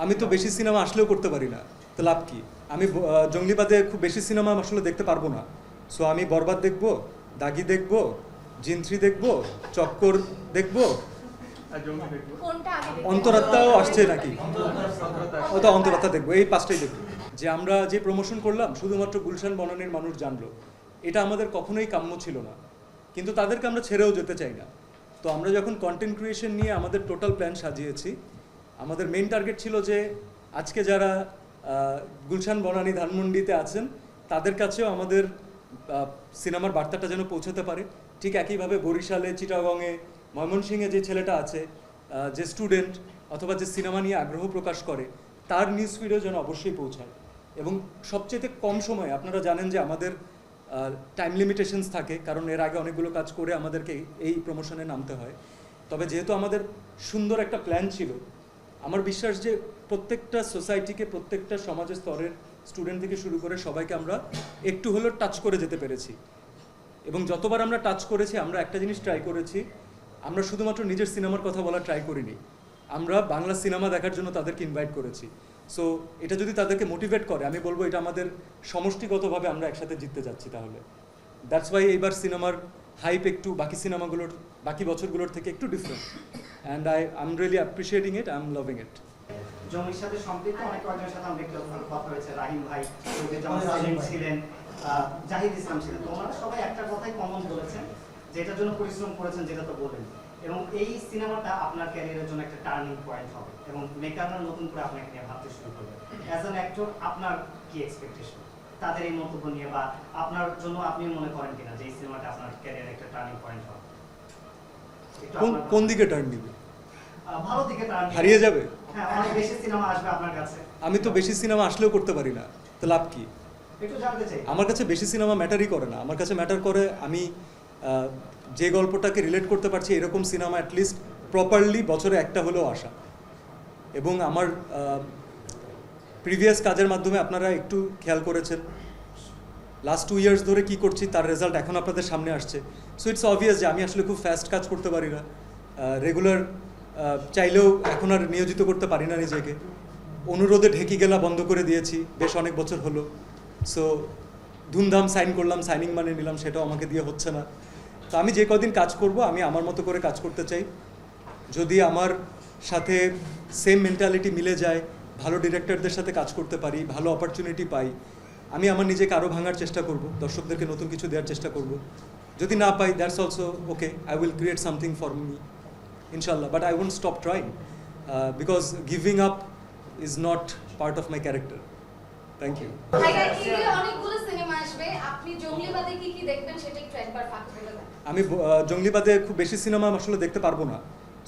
আমি তো বেশি সিনেমা আসলেও করতে পারি না, তো লাভ কি? আমি জঙ্গলিবাদে খুব বেশি সিনেমা আসলে দেখতে পারবো না। সো আমি বরবাদ দেখবো, দাগি দেখবো, জিন 3 দেখবো, চক্কর দেখবো, অন্তরাত্মাও আসছে নাকি, ওটা অন্তরাত্মা দেখবো, এই 5টাই দেখবো। যে আমরা যে প্রমোশন করলাম শুধুমাত্র গুলশান বনানীর মানুষ জানলো, এটা আমাদের কখনোই কাম্য ছিল না, কিন্তু তাদেরকে আমরা ছেড়েও যেতে চাই না। তো আমরা যখন কন্টেন্ট ক্রিয়েশন নিয়ে আমাদের টোটাল প্ল্যান সাজিয়েছি, আমাদের মেইন টার্গেট ছিল যে আজকে যারা গুলশান বনানী ধানমন্ডিতে আছেন তাদের কাছেও আমাদের সিনেমার বার্তাটা যেন পৌঁছাতে পারে। ঠিক একইভাবে বরিশালে, চিটাগংয়ে, ময়মনসিংহে যে ছেলেটা আছে, যে স্টুডেন্ট অথবা যে সিনেমা নিয়ে আগ্রহ প্রকাশ করে, তার নিউজ ফিডেও যেন অবশ্যই পৌঁছায়। এবং সবচেয়ে কম সময়ে, আপনারা জানেন যে আমাদের টাইম লিমিটেশনস থাকে, কারণ এর আগে অনেকগুলো কাজ করে আমাদেরকে এই প্রমোশনে নামতে হয়। তবে যেহেতু আমাদের সুন্দর একটা প্ল্যান ছিল, আমার বিশ্বাস যে প্রত্যেকটা সোসাইটিকে, প্রত্যেকটা সমাজের স্তরের স্টুডেন্ট থেকে শুরু করে সবাইকে আমরা একটু হলেও টাচ করে যেতে পেরেছি। এবং যতবার আমরা টাচ করেছি, আমরা একটা জিনিস ট্রাই করেছি, আমরা শুধুমাত্র নিজের সিনেমার কথা বলা ট্রাই করিনি, আমরা বাংলা সিনেমা দেখার জন্য তাদেরকে ইনভাইট করেছি। সো এটা যদি তাদেরকে মোটিভেট করে, আমি বলবো এটা আমাদের সমষ্টিগতভাবে আমরা একসাথে জিততে যাচ্ছি। তাহলে দ্যাটস ওয়াই এইবার সিনেমার হাইপ একটু বাকি সিনেমাগুলোর, বাকি বছরগুলোর থেকে একটু different, and I am really appreciating it, I am loving ইট। জমির সাথে সম্পৃক্ত অনেক কয়েকজনের সাথে আমরা কথা হয়েছে, রাহিম ভাই, জাহিদ ছিলেন, জাহিদ ইসলাম ছিলেন। তোমরা সবাই একটা কথাই কমন বলেছেন, যেটার জন্য পরিশ্রম করেছেন, যেটা তো বলেন, এবং এই সিনেমাটা আপনার ক্যারিয়ারের জন্য একটা টার্নিং পয়েন্ট হবে এবং মেকাররা নতুন করে আপনাকে নিয়ে ভাবতে শুরু করবে। অ্যাজ অ্যান অ্যাক্টর আপনার কি এক্সপেকটেশন তাদের এই মন্তব্য নিয়ে, বা আপনার জন্য আপনি মনে করেন কিনা যে এই সিনেমাটা আপনার ক্যারিয়ারে একটা টার্নিং পয়েন্ট হবে? কোন দিকে টার্ন দিবে? ভালো দিকে টার্ন, হারিয়ে যাবে? হ্যাঁ, অনেক বেশি সিনেমা আসবে আপনার কাছে। আমি তো বেশি সিনেমা আসলেও করতে পারি না, তো লাভ কি? একটু জানতে চাই। আমার কাছে বেশি সিনেমা ম্যাটারই করে না। আমার কাছে ম্যাটার করে আমি যে গল্পটাকে রিলেট করতে পারছি এরকম সিনেমা অ্যাটলিস্ট প্রপারলি বছরে একটা হলেও আসা। এবং আমার প্রিভিয়াস কাজের মাধ্যমে আপনারা একটু খেয়াল করেছেন, লাস্ট 2 ইয়ার্স ধরে কি করছি তার রেজাল্ট এখন আপনাদের সামনে আসছে। সো ইটস অবভিয়াস যে আমি আসলে খুব ফাস্ট কাজ করতে পারি না, রেগুলার চাইলেও এখন আর নিয়োজিত করতে পারি না নিজেকে। অনুরোধে ঢেকি গেলা বন্ধ করে দিয়েছি, বেশ অনেক বছর হলো। সো ধুমধাম সাইন করলাম, সাইনিং মানে নিলাম, সেটাও আমাকে দিয়ে হচ্ছে না। তো আমি যে কদিন কাজ করব, আমি আমার মতো করে কাজ করতে চাই। যদি আমার সাথে সেম মেন্টালিটি মিলে যায়, ভালো ডিরেক্টরদের সাথে কাজ করতে পারি, ভালো অপরচুনিটি পাই, আমি আমার নিজেকে আরও ভাঙার চেষ্টা করব, দর্শকদেরকে নতুন কিছু দেওয়ার চেষ্টা করব। যদি না পাই, that's also okay, I will create something for me ইনশাল্লাহ, but I won't stop trying because giving up is not part of my character. Thank you. অনেকগুলো সিনেমা আসবে, আপনি জঙ্গলিবাদে কি কি দেখবেন সেটা একটু একবার ফাঁক করে দেন। আমি জঙ্গলিবাদে খুব বেশি সিনেমা আসলে দেখতে পারবো না।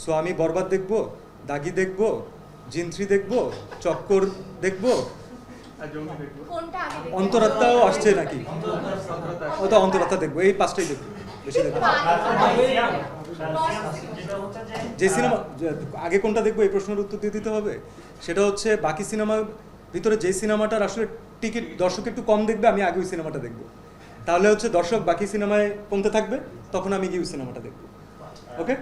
সো আমি বরবাদ দেখবো, দাগি দেখবো, জিন 3 দেখবো, চক্কর দেখবো, অন্তরাত্মাও আসছে নাকি, ওটা অন্তরাত্মা দেখবো, এই 5টাই দেখবো, বেশি দেখবো। যে সিনেমা আগে কোনটা দেখবো এই প্রশ্নের উত্তর দিয়ে দিতে হবে। সেটা হচ্ছে বাকি সিনেমার ভিতরে যে সিনেমাটার আসলে টিকিট দর্শক একটু কম দেখবে, আমি আগে ওই সিনেমাটা দেখবো। তাহলে হচ্ছে দর্শক বাকি সিনেমায় কমতে থাকবে, তখন আমি গিয়ে ওই সিনেমাটা দেখবো। ওকে।